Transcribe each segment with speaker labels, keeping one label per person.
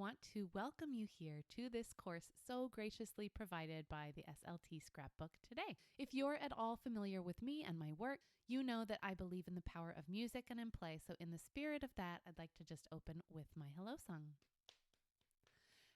Speaker 1: want to welcome you here to this course so graciously provided by the SLT Scrapbook today. If you're at all familiar with me and my work, you know that I believe in the power of music and in play. So in the spirit of that, I'd like to just open with my hello song.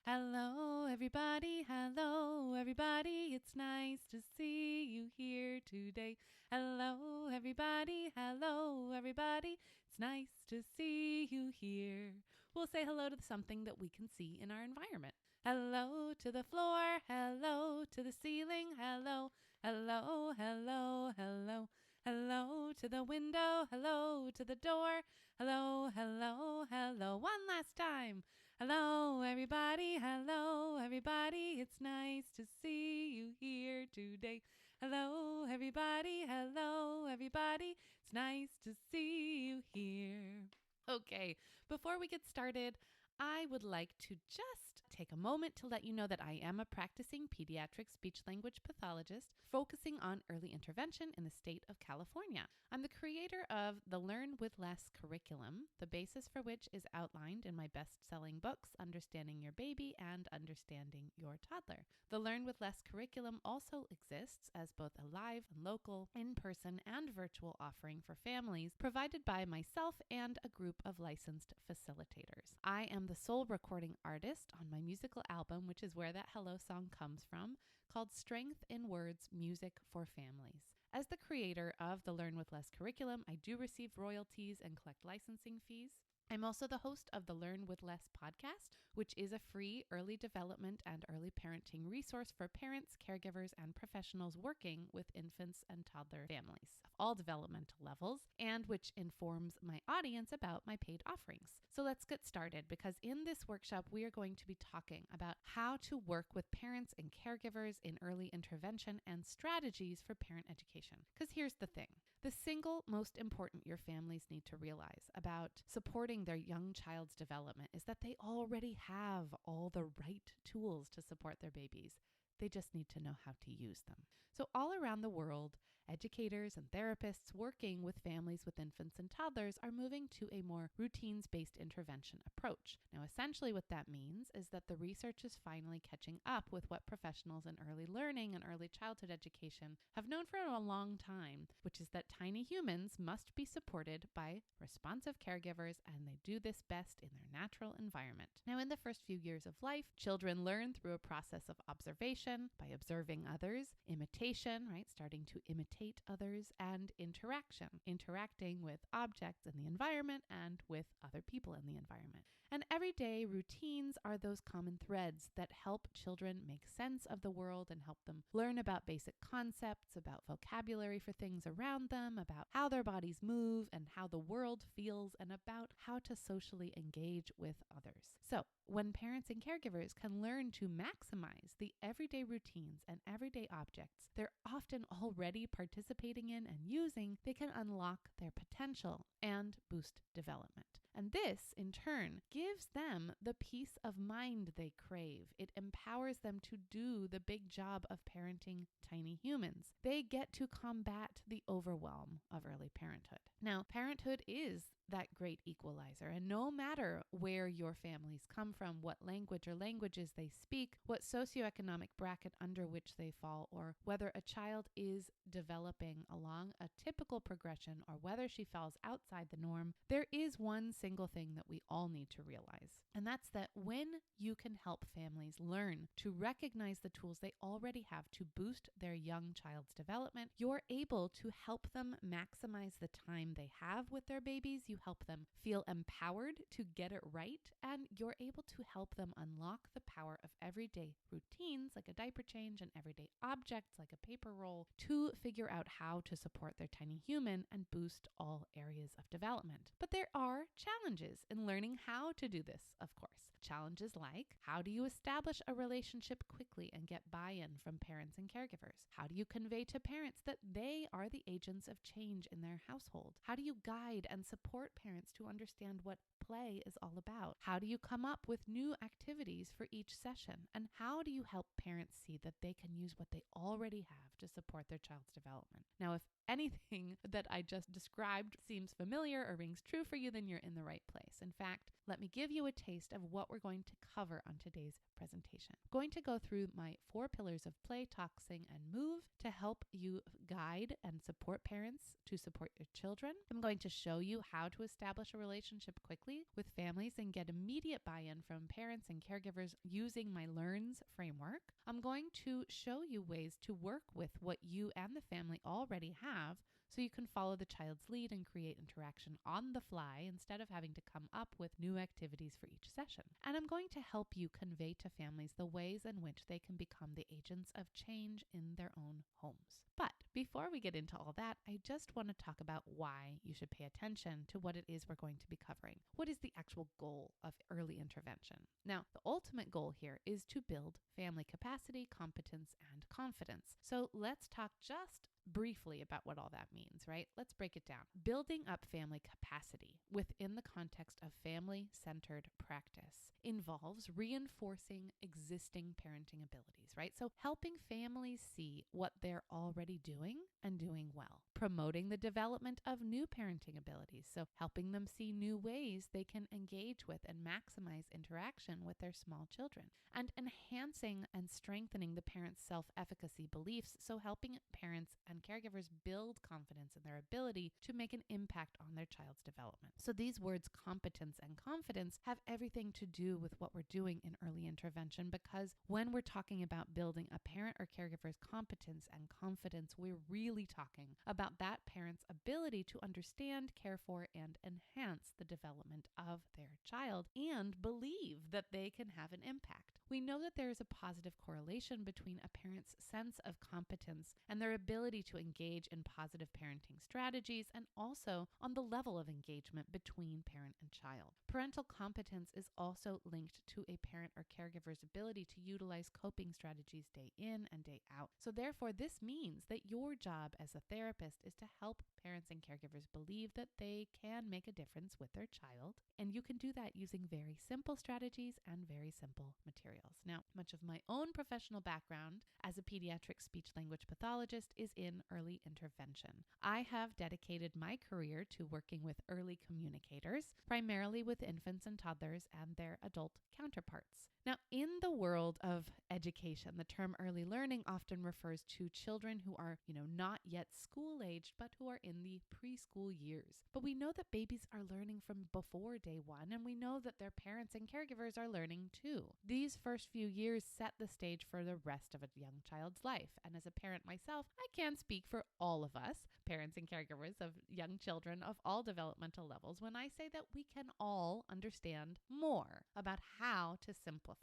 Speaker 1: Hello, everybody. Hello, everybody. It's nice to see you here today. Hello, everybody. Hello, everybody. It's nice to see you here. We'll say hello to something that we can see in our environment. Hello to the floor. Hello to the ceiling. Hello, hello, hello, hello. Hello to the window. Hello to the door. Hello, hello, hello. One last time. Hello, everybody. Hello, everybody. It's nice to see you here today. Hello, everybody. Hello, everybody. It's nice to see you here. Okay, before we get started, I would like to just take a moment to let you know that I am a practicing pediatric speech-language pathologist focusing on early intervention in the state of California. I'm the creator of the Learn with Less curriculum, the basis for which is outlined in my best-selling books, Understanding Your Baby and Understanding Your Toddler. The Learn with Less curriculum also exists as both a live and local, in-person and virtual offering for families provided by myself and a group of licensed facilitators. I am the sole recording artist on my musical album, which is where that hello song comes from, called Strength in Words, Music for Families. As the creator of the Learn with Less curriculum, I do receive royalties and collect licensing fees. I'm also the host of the Learn with Less podcast, which is a free early development and early parenting resource for parents, caregivers, and professionals working with infants and toddler families of all developmental levels, and which informs my audience about my paid offerings. So let's get started, because in this workshop, we are going to be talking about how to work with parents and caregivers in early intervention and strategies for parent education. Because here's the thing, the single most important your families need to realize about supporting their young child's development is that they already have all the right tools to support their babies. They just need to know how to use them. So all around the world, educators and therapists working with families with infants and toddlers are moving to a more routines-based intervention approach. Now, essentially what that means is that the research is finally catching up with what professionals in early learning and early childhood education have known for a long time, which is that tiny humans must be supported by responsive caregivers, and they do this best in their natural environment. Now, in the first few years of life, children learn through a process of observation, by observing others, imitation, right, starting to imitate others, and interaction, interacting with objects in the environment and with other people in the environment. And everyday routines are those common threads that help children make sense of the world and help them learn about basic concepts, about vocabulary for things around them, about how their bodies move and how the world feels, and about how to socially engage with others. So, when parents and caregivers can learn to maximize the everyday routines and everyday objects they're often already participating in and using, they can unlock their potential and boost development. And this, in turn, gives them the peace of mind they crave. It empowers them to do the big job of parenting tiny humans. They get to combat the overwhelm of early parenthood. Now, parenthood is that great equalizer, and no matter where your families come from, what language or languages they speak, what socioeconomic bracket under which they fall, or whether a child is developing along a typical progression or whether she falls outside the norm, there is one single thing that we all need to realize. And that's that when you can help families learn to recognize the tools they already have to boost their young child's development, you're able to help them maximize the time they have with their babies. You help them feel empowered to get it right, and you're able to help them unlock the power of everyday routines like a diaper change and everyday objects like a paper roll to figure out how to support their tiny human and boost all areas of development. But there are challenges in learning how to do this, of course. Challenges like, how do you establish a relationship quickly and get buy-in from parents and caregivers? How do you convey to parents that they are the agents of change in their household? How do you guide and support parents to understand what play is all about? How do you come up with new activities for each session? And how do you help parents see that they can use what they already have to support their child's development? Now, if anything that I just described seems familiar or rings true for you, then you're in the right place. In fact, let me give you a taste of what we're going to cover on today's presentation. I'm going to go through my 4 pillars of play, talk, sing, and move to help you guide and support parents to support your children. I'm going to show you how to establish a relationship quickly with families and get immediate buy-in from parents and caregivers using my LEARNS framework. I'm going to show you ways to work with what you and the family already have so you can follow the child's lead and create interaction on the fly instead of having to come up with new activities for each session. And I'm going to help you convey to families the ways in which they can become the agents of change in their own homes. But before we get into all that, I just want to talk about why you should pay attention to what it is we're going to be covering. What is the actual goal of early intervention? Now, the ultimate goal here is to build family capacity, competence, and confidence. So let's talk just briefly about what all that means, right? Let's break it down. Building up family capacity within the context of family-centered practice involves reinforcing existing parenting abilities, right? So helping families see what they're already doing and doing well. Promoting the development of new parenting abilities, so helping them see new ways they can engage with and maximize interaction with their small children. And enhancing and strengthening the parents' self-efficacy beliefs, so helping parents and caregivers build confidence in their ability to make an impact on their child's development. So these words, competence and confidence, have everything to do with what we're doing in early intervention, because when we're talking about building a parent or caregiver's competence and confidence, we're really talking about that parent's ability to understand, care for, and enhance the development of their child and believe that they can have an impact. We know that there is a positive correlation between a parent's sense of competence and their ability to engage in positive parenting strategies, and also on the level of engagement between parent and child. Parental competence is also linked to a parent or caregiver's ability to utilize coping strategies day in and day out. So therefore, this means that your job as a therapist is to help parents and caregivers believe that they can make a difference with their child, and you can do that using very simple strategies and very simple materials. Now, much of my own professional background as a pediatric speech-language pathologist is in early intervention. I have dedicated my career to working with early communicators, primarily with infants and toddlers and their adult counterparts. Now, in the world of education, the term early learning often refers to children who are, not yet school-aged, but who are in the preschool years. But we know that babies are learning from before day 1, and we know that their parents and caregivers are learning too. These first few years set the stage for the rest of a young child's life. And as a parent myself, I can speak for all of us, parents and caregivers of young children of all developmental levels, when I say that we can all understand more about how to simplify.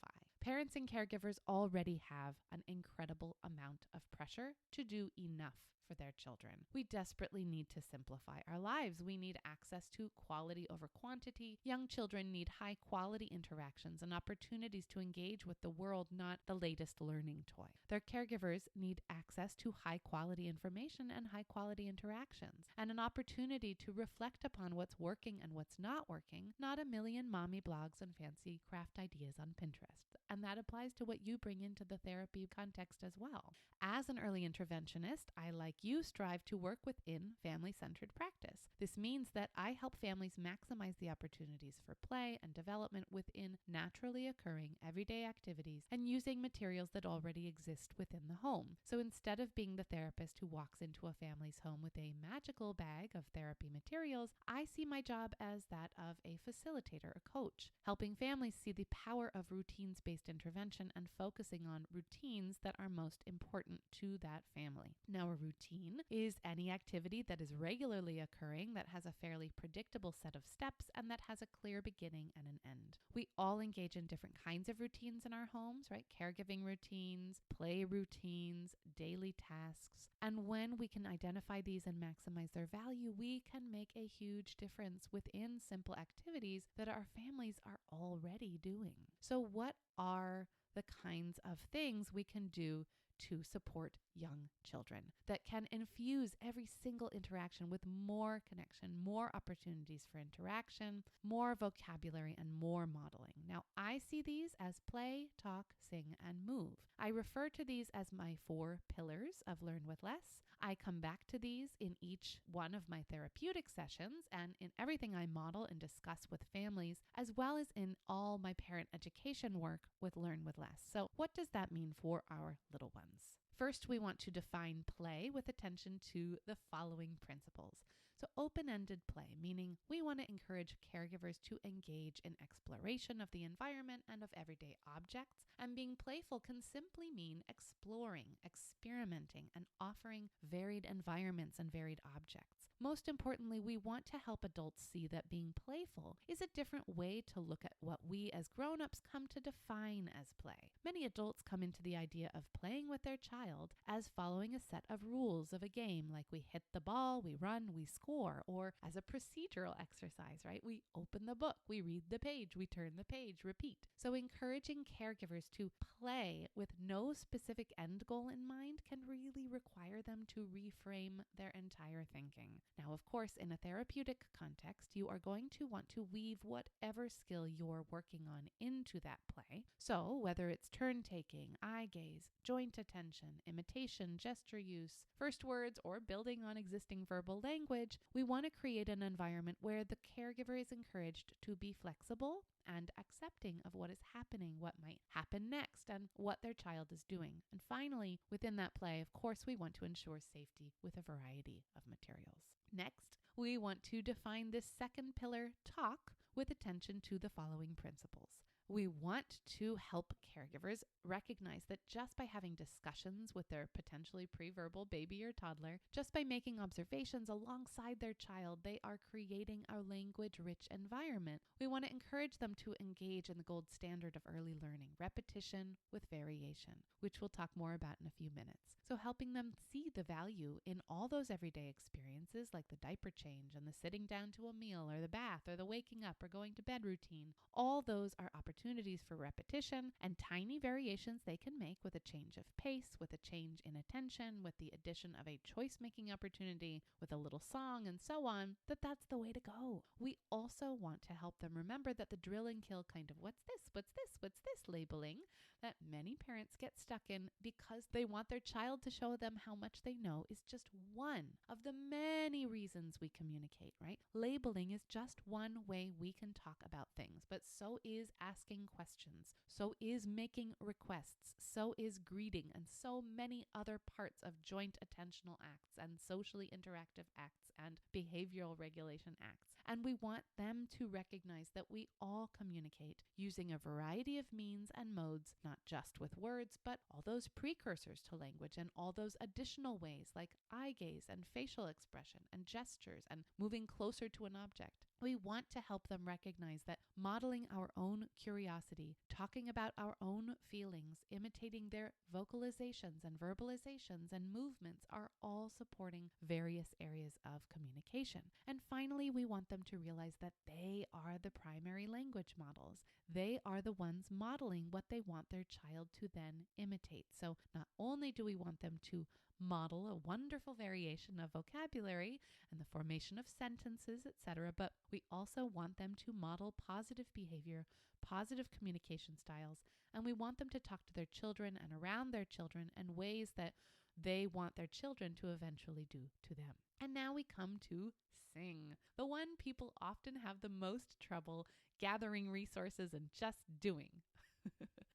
Speaker 1: Parents and caregivers already have an incredible amount of pressure to do enough for their children. We desperately need to simplify our lives. We need access to quality over quantity. Young children need high quality interactions and opportunities to engage with the world, not the latest learning toy. Their caregivers need access to high quality information and high quality interactions, and an opportunity to reflect upon what's working and what's not working, not a million mommy blogs and fancy craft ideas on Pinterest. And that applies to what you bring into the therapy context as well. As an early interventionist, I, like you, strive to work within family-centered practice. This means that I help families maximize the opportunities for play and development within naturally occurring everyday activities and using materials that already exist within the home. So instead of being the therapist who walks into a family's home with a magical bag of therapy materials, I see my job as that of a facilitator, a coach, helping families see the power of routines-based intervention and focusing on routines that are most important to that family. Now, a routine is any activity that is regularly occurring, that has a fairly predictable set of steps, and that has a clear beginning and an end. We all engage in different kinds of routines in our homes, right? Caregiving routines, play routines, daily tasks. And when we can identify these and maximize their value, we can make a huge difference within simple activities that our families are already doing. So what are the kinds of things we can do to support young children, that can infuse every single interaction with more connection, more opportunities for interaction, more vocabulary, and more modeling. Now, I see these as play, talk, sing, and move. I refer to these as my 4 pillars of Learn with Less. I come back to these in each one of my therapeutic sessions and in everything I model and discuss with families, as well as in all my parent education work with Learn with Less. So what does that mean for our little ones? First, we want to define play with attention to the following principles. So open-ended play, meaning we want to encourage caregivers to engage in exploration of the environment and of everyday objects. And being playful can simply mean exploring, experimenting, and offering varied environments and varied objects. Most importantly, we want to help adults see that being playful is a different way to look at what we as grown-ups come to define as play. Many adults come into the idea of playing with their child as following a set of rules of a game, like we hit the ball, we run, we score, or as a procedural exercise, right? We open the book, we read the page, we turn the page, repeat. So encouraging caregivers to play with no specific end goal in mind can really require them to reframe their entire thinking. Now, of course, in a therapeutic context, you are going to want to weave whatever skill you're working on into that play. So whether it's turn taking, eye gaze, joint attention, imitation, gesture use, first words, or building on existing verbal language, we want to create an environment where the caregiver is encouraged to be flexible and accepting of what is happening, what might happen next, and what their child is doing. And finally, within that play, of course, we want to ensure safety with a variety of materials. Next, we want to define this second pillar, talk, with attention to the following principles. We want to help caregivers recognize that just by having discussions with their potentially pre-verbal baby or toddler, just by making observations alongside their child, they are creating a language-rich environment. We want to encourage them to engage in the gold standard of early learning, repetition with variation, which we'll talk more about in a few minutes. So helping them see the value in all those everyday experiences like the diaper change and the sitting down to a meal or the bath or the waking up or going to bed routine. All those are opportunities for repetition and tiny variations they can make with a change of pace, with a change in attention, with the addition of a choice-making opportunity, with a little song and so on, that's the way to go. We also want to help them remember that the drill and kill kind of what's this labeling that many parents get stuck in because they want their child to show them how much they know is just one of the many reasons we communicate, right? Labeling is just one way we can talk about things, but so is asking questions, so is making requests, so is greeting, and so many other parts of joint attentional acts and socially interactive acts and behavioral regulation acts. And we want them to recognize that we all communicate using a variety of means and modes, not just with words, but all those precursors to language and all those additional ways like eye gaze and facial expression and gestures and moving closer to an object. We want to help them recognize that modeling our own curiosity, talking about our own feelings, imitating their vocalizations and verbalizations and movements are all supporting various areas of communication. And finally, we want them to realize that they are the primary language models. They are the ones modeling what they want their child to then imitate. So not only do we want them to model a wonderful variation of vocabulary and the formation of sentences, etc., but we also want them to model positive behavior, positive communication styles, and we want them to talk to their children and around their children in ways that they want their children to eventually do to them. And now we come to sing, the one people often have the most trouble gathering resources and just doing.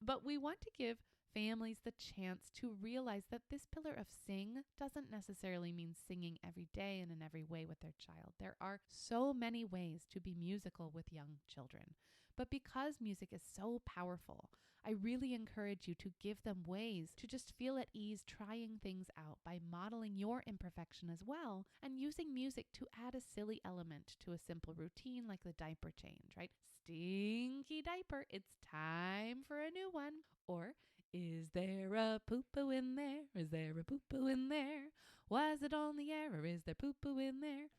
Speaker 1: But we want to give families the chance to realize that this pillar of sing doesn't necessarily mean singing every day and in every way with their child. There are so many ways to be musical with young children. But because music is so powerful, I really encourage you to give them ways to just feel at ease trying things out by modeling your imperfection as well and using music to add a silly element to a simple routine like the diaper change, right? Stinky diaper, it's time for a new one. Or, is there a poo-poo in there? Is there a poo-poo in there? Was it on the air or is there poo-poo in there?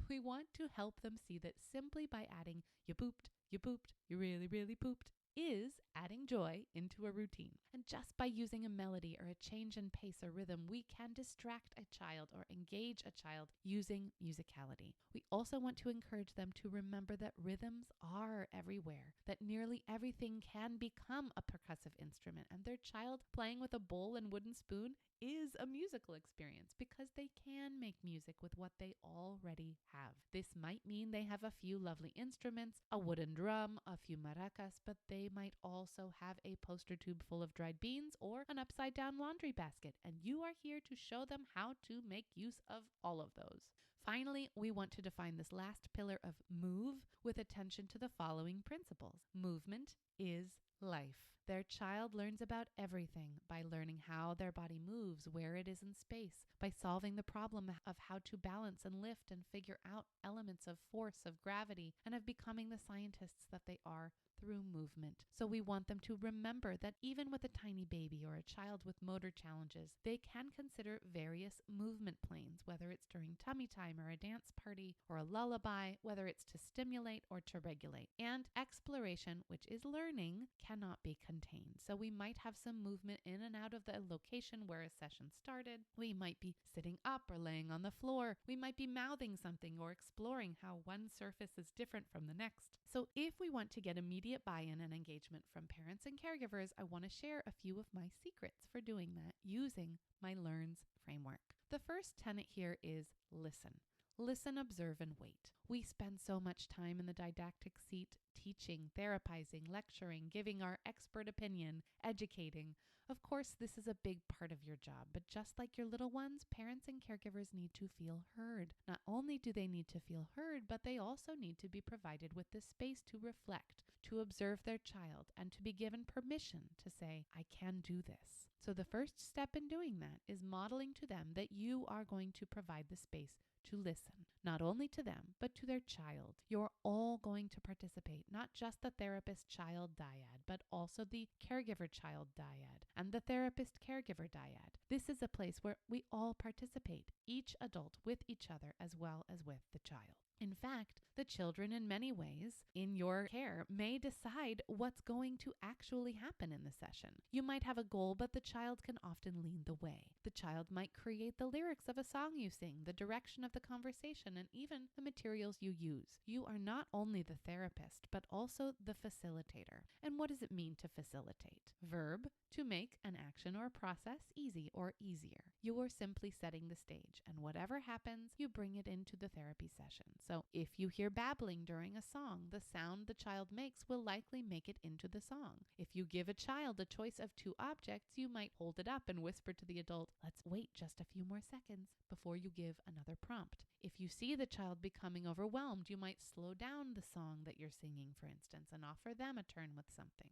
Speaker 1: We want to help them see that simply by adding you pooped, you really, really pooped is adding joy into a routine. And just by using a melody or a change in pace or rhythm, we can distract a child or engage a child using musicality. We also want to encourage them to remember that rhythms are everywhere, that nearly everything can become a percussive instrument, and their child playing with a bowl and wooden spoon is a musical experience because they can make music with what they already have. This might mean they have a few lovely instruments, a wooden drum, a few maracas, but they might also have a poster tube full of dried beans or an upside down laundry basket, and you are here to show them how to make use of all of those. Finally, we want to define this last pillar of move with attention to the following principles. Movement is life. Their child learns about everything by learning how their body moves, where it is in space, by solving the problem of how to balance and lift and figure out elements of force, of gravity, and of becoming the scientists that they are through movement. So we want them to remember that even with a tiny baby or a child with motor challenges, they can consider various movement planes, whether it's during tummy time or a dance party or a lullaby, whether it's to stimulate or to regulate. And exploration, which is learning, cannot be contained. So we might have some movement in and out of the location where a session started. We might be sitting up or laying on the floor. We might be mouthing something or exploring how one surface is different from the next. So if we want to get immediate buy-in and engagement from parents and caregivers, I want to share a few of my secrets for doing that using my LEARNS framework. The first tenet here is listen. Listen, observe, and wait. We spend so much time in the didactic seat teaching, therapizing, lecturing, giving our expert opinion, educating. Of course, this is a big part of your job, but just like your little ones, parents and caregivers need to feel heard. Not only do they need to feel heard, but they also need to be provided with the space to reflect, to observe their child, and to be given permission to say, I can do this. So the first step in doing that is modeling to them that you are going to provide the space to listen, not only to them, but to their child. You're all going to participate, not just the therapist-child dyad, but also the caregiver-child dyad and the therapist-caregiver dyad. This is a place where we all participate, each adult with each other as well as with the child. In fact, the children in many ways in your care may decide what's going to actually happen in the session. You might have a goal, but the child can often lead the way. The child might create the lyrics of a song you sing, the direction of the conversation, and even the materials you use. You are not only the therapist, but also the facilitator. And what does it mean to facilitate? Verb, to make an action or process easy or easier. You are simply setting the stage, and whatever happens, you bring it into the therapy session. So if you hear babbling during a song, the sound the child makes will likely make it into the song. If you give a child a choice of two objects, you might hold it up and whisper to the adult, let's wait just a few more seconds before you give another prompt. If you see the child becoming overwhelmed, you might slow down the song that you're singing, for instance, and offer them a turn with something.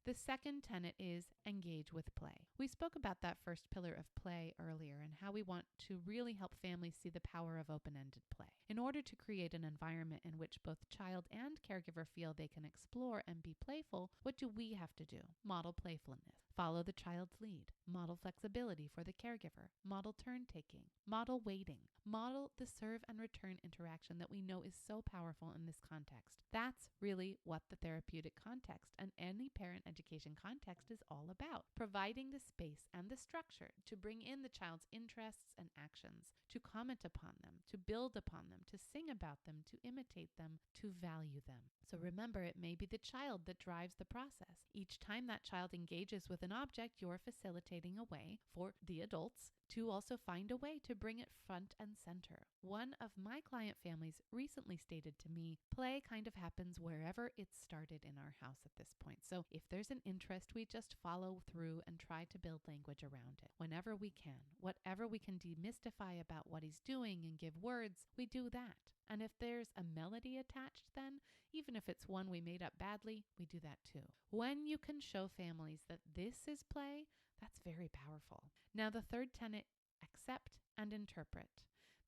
Speaker 1: The second tenet is engage with play. We spoke about that first pillar of play earlier and how we want to really help families see the power of open-ended play. In order to create an environment in which both child and caregiver feel they can explore and be playful, what do we have to do? Model playfulness. Follow the child's lead. Model flexibility for the caregiver. Model turn-taking. Model waiting. Model the serve and return interaction that we know is so powerful in this context. That's really what the therapeutic context and any parent education context is all about. Providing the space and the structure to bring in the child's interests and actions, to comment upon them, to build upon them, to sing about them, to imitate them, to value them. So remember, it may be the child that drives the process. Each time that child engages with an object, you're facilitating a way for the adults to also find a way to bring it front and center. One of my client families recently stated to me, play kind of happens wherever it started in our house at this point. So if there's an interest, we just follow through and try to build language around it. Whenever we can, whatever we can demystify about what he's doing and give words, we do that. And if there's a melody attached then, even if it's one we made up badly, we do that too. When you can show families that this is play, that's very powerful. Now the third tenet, accept and interpret.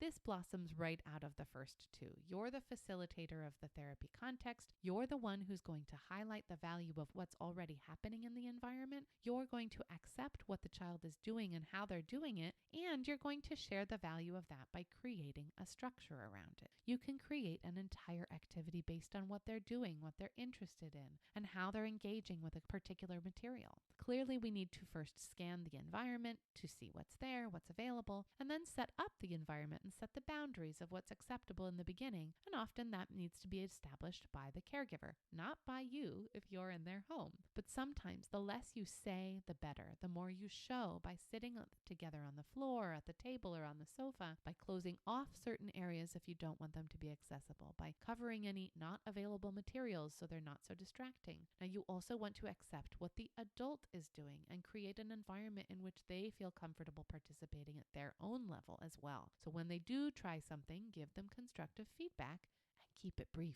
Speaker 1: this blossoms right out of the first two. You're the facilitator of the therapy context. You're the one who's going to highlight the value of what's already happening in the environment. You're going to accept what the child is doing and how they're doing it, and you're going to share the value of that by creating a structure around it. You can create an entire activity based on what they're doing, what they're interested in, and how they're engaging with a particular material. Clearly, we need to first scan the environment to see what's there, what's available, and then set up the environment and set the boundaries of what's acceptable in the beginning. And often that needs to be established by the caregiver, not by you if you're in their home. But sometimes the less you say, the better. The more you show by sitting together on the floor, at the table, or on the sofa, by closing off certain areas if you don't want them to be accessible, by covering any not available materials so they're not so distracting. Now, you also want to accept what the adult is doing and create an environment in which they feel comfortable participating at their own level as well. So when they do try something, give them constructive feedback and keep it brief.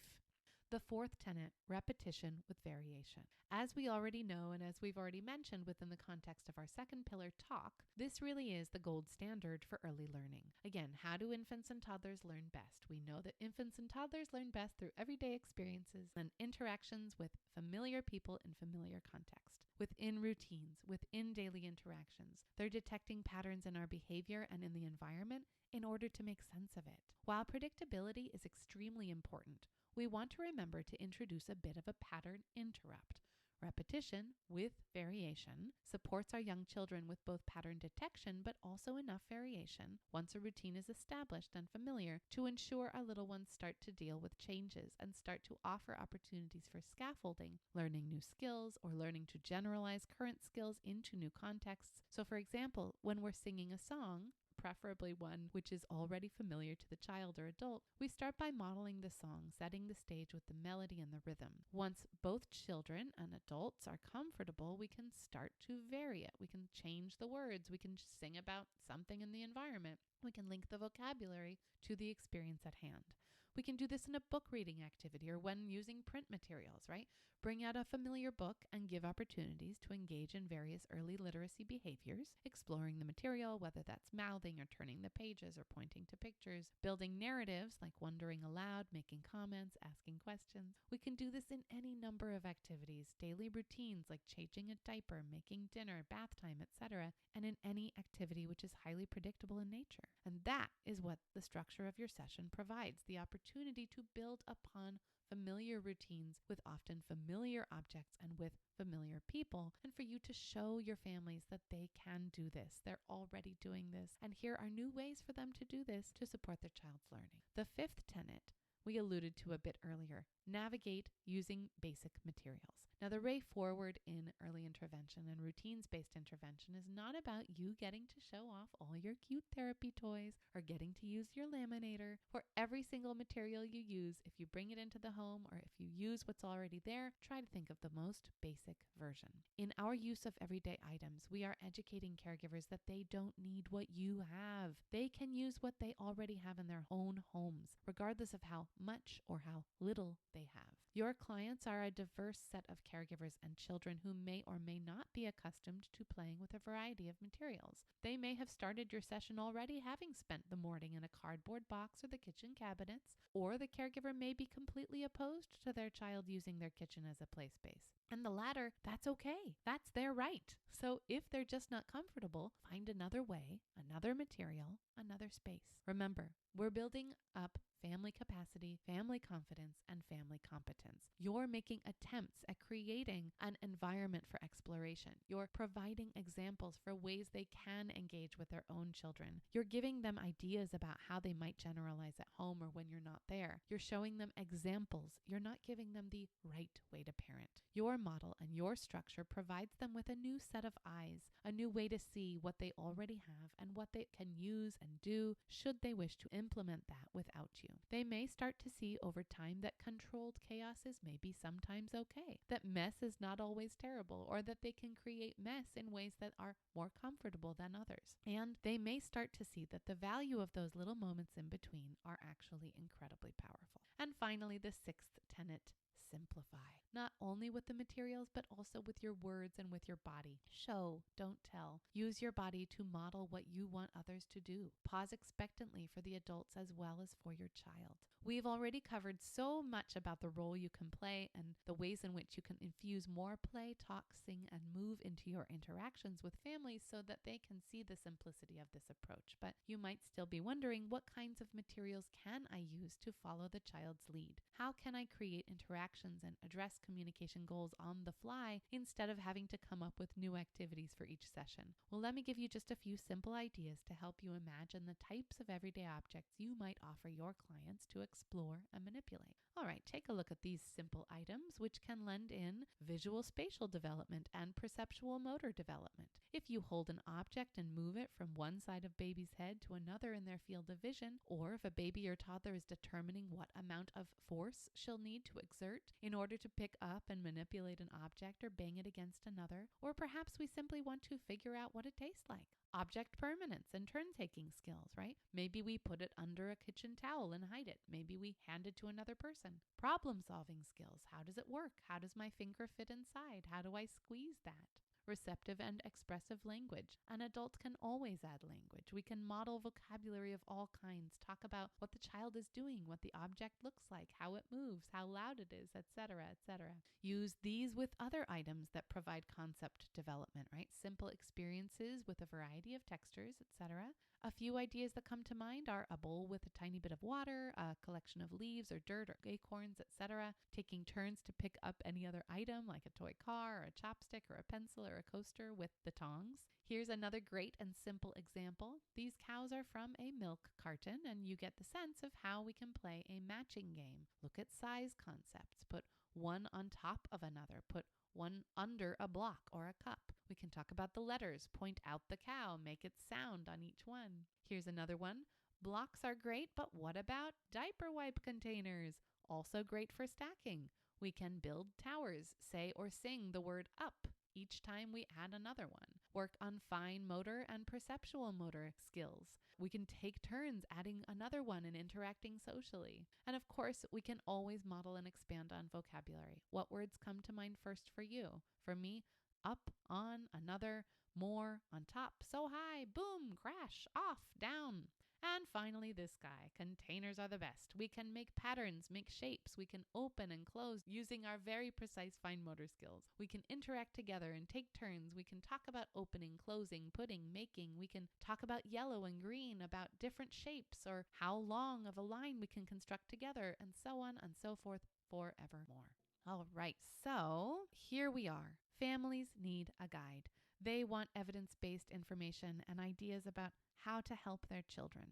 Speaker 1: The fourth tenet, repetition with variation. As we already know, and as we've already mentioned within the context of our second pillar, talk, this really is the gold standard for early learning. Again, how do infants and toddlers learn best? We know that infants and toddlers learn best through everyday experiences and interactions with familiar people in familiar context, within routines, within daily interactions. They're detecting patterns in our behavior and in the environment in order to make sense of it. While predictability is extremely important, we want to remember to introduce a bit of a pattern interrupt. Repetition with variation supports our young children with both pattern detection but also enough variation once a routine is established and familiar to ensure our little ones start to deal with changes and start to offer opportunities for scaffolding, learning new skills, or learning to generalize current skills into new contexts. So for example, when we're singing a song, preferably one which is already familiar to the child or adult, we start by modeling the song, setting the stage with the melody and the rhythm. Once both children and adults are comfortable, we can start to vary it. We can change the words. We can sing about something in the environment. We can link the vocabulary to the experience at hand. We can do this in a book reading activity or when using print materials, right? Bring out a familiar book and give opportunities to engage in various early literacy behaviors, exploring the material, whether that's mouthing or turning the pages or pointing to pictures, building narratives like wondering aloud, making comments, asking questions. We can do this in any number of activities, daily routines like changing a diaper, making dinner, bath time, etc., and in any activity which is highly predictable in nature. And that is what the structure of your session provides, the opportunity to build upon familiar routines with often familiar objects and with familiar people, and for you to show your families that they can do this. They're already doing this, and here are new ways for them to do this to support their child's learning. The fifth tenet we alluded to a bit earlier, navigate using basic materials. Now, the way forward in early intervention and routines-based intervention is not about you getting to show off all your cute therapy toys or getting to use your laminator. For every single material you use, if you bring it into the home or if you use what's already there, try to think of the most basic version. In our use of everyday items, we are educating caregivers that they don't need what you have. They can use what they already have in their own homes, regardless of how much or how little they have. Your clients are a diverse set of caregivers and children who may or may not be accustomed to playing with a variety of materials. They may have started your session already having spent the morning in a cardboard box or the kitchen cabinets, or the caregiver may be completely opposed to their child using their kitchen as a play space. And the latter, that's okay. That's their right. So if they're just not comfortable, find another way, another material, another space. Remember, we're building up family capacity, family confidence, and family competence. You're making attempts at creating an environment for exploration. You're providing examples for ways they can engage with their own children. You're giving them ideas about how they might generalize at home or when you're not there. You're showing them examples. You're not giving them the right way to parent. Your model and your structure provides them with a new set of eyes, a new way to see what they already have and what they can use and do should they wish to implement that without you. They may start to see over time that controlled chaos is maybe sometimes okay, that mess is not always terrible, or that they can create mess in ways that are more comfortable than others. And they may start to see that the value of those little moments in between are actually incredibly powerful. And finally, the sixth tenet, simplify. not only with the materials, but also with your words and with your body. Show, don't tell. Use your body to model what you want others to do. Pause expectantly for the adults as well as for your child. We've already covered so much about the role you can play and the ways in which you can infuse more play, talk, sing, and move into your interactions with families so that they can see the simplicity of this approach. But you might still be wondering, what kinds of materials can I use to follow the child's lead? How can I create interactions and address communication goals on the fly instead of having to come up with new activities for each session? Well, let me give you just a few simple ideas to help you imagine the types of everyday objects you might offer your clients to explore and manipulate. All right, take a look at these simple items, which can lend in visual spatial development and perceptual motor development. If you hold an object and move it from one side of baby's head to another in their field of vision, or if a baby or toddler is determining what amount of force she'll need to exert in order to pick up and manipulate an object or bang it against another, or perhaps we simply want to figure out what it tastes like. Object permanence and turn-taking skills, right? Maybe we put it under a kitchen towel and hide it. Maybe we hand it to another person. Problem-solving skills. How does it work? How does my finger fit inside? How do I squeeze that? Receptive and expressive language. An adult can always add language. We can model vocabulary of all kinds, talk about what the child is doing, what the object looks like, how it moves, how loud it is, etc., etc. Use these with other items that provide concept development, right? Simple experiences with a variety of textures, etc. A few ideas that come to mind are a bowl with a tiny bit of water, a collection of leaves or dirt or acorns, etc. Taking turns to pick up any other item like a toy car or a chopstick or a pencil or a coaster with the tongs. Here's another great and simple example. These cows are from a milk carton, and you get the sense of how we can play a matching game. Look at size concepts. Put one on top of another. Put one under a block or a cup. We can talk about the letters, point out the cow, make it sound on each one. Here's another one. Blocks are great, but what about diaper wipe containers? Also great for stacking. We can build towers, say or sing the word up each time we add another one. Work on fine motor and perceptual motor skills. We can take turns adding another one and interacting socially. And of course, we can always model and expand on vocabulary. What words come to mind first for you? For me, up, on, another, more, on top, so high, boom, crash, off, down. And finally, this guy. Containers are the best. We can make patterns, make shapes. We can open and close using our very precise fine motor skills. We can interact together and take turns. We can talk about opening, closing, putting, making. We can talk about yellow and green, about different shapes or how long of a line we can construct together, and so on and so forth forevermore. All right, so here we are. Families need a guide. They want evidence-based information and ideas about how to help their children.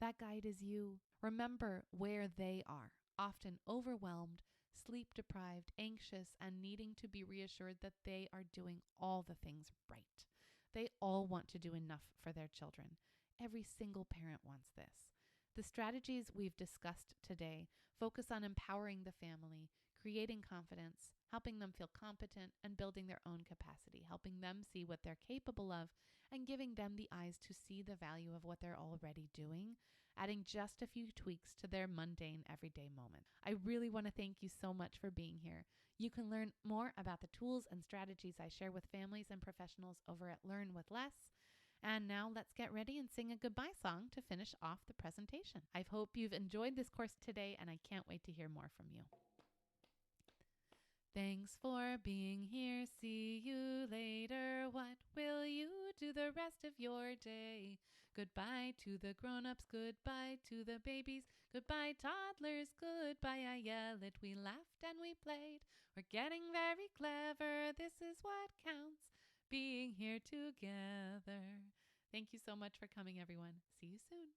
Speaker 1: That guide is you. Remember where they are, often overwhelmed, sleep-deprived, anxious, and needing to be reassured that they are doing all the things right. They all want to do enough for their children. Every single parent wants this. The strategies we've discussed today focus on empowering the family, creating confidence, helping them feel competent, and building their own capacity, helping them see what they're capable of, and giving them the eyes to see the value of what they're already doing, adding just a few tweaks to their mundane everyday moments. I really want to thank you so much for being here. You can learn more about the tools and strategies I share with families and professionals over at Learn with Less. And now let's get ready and sing a goodbye song to finish off the presentation. I hope you've enjoyed this course today, and I can't wait to hear more from you. Thanks for being here. See you later. What will you do the rest of your day? Goodbye to the grown-ups. Goodbye to the babies. Goodbye, toddlers. Goodbye, Ayelet. We laughed and we played. We're getting very clever. This is what counts. Being here together. Thank you so much for coming, everyone. See you soon.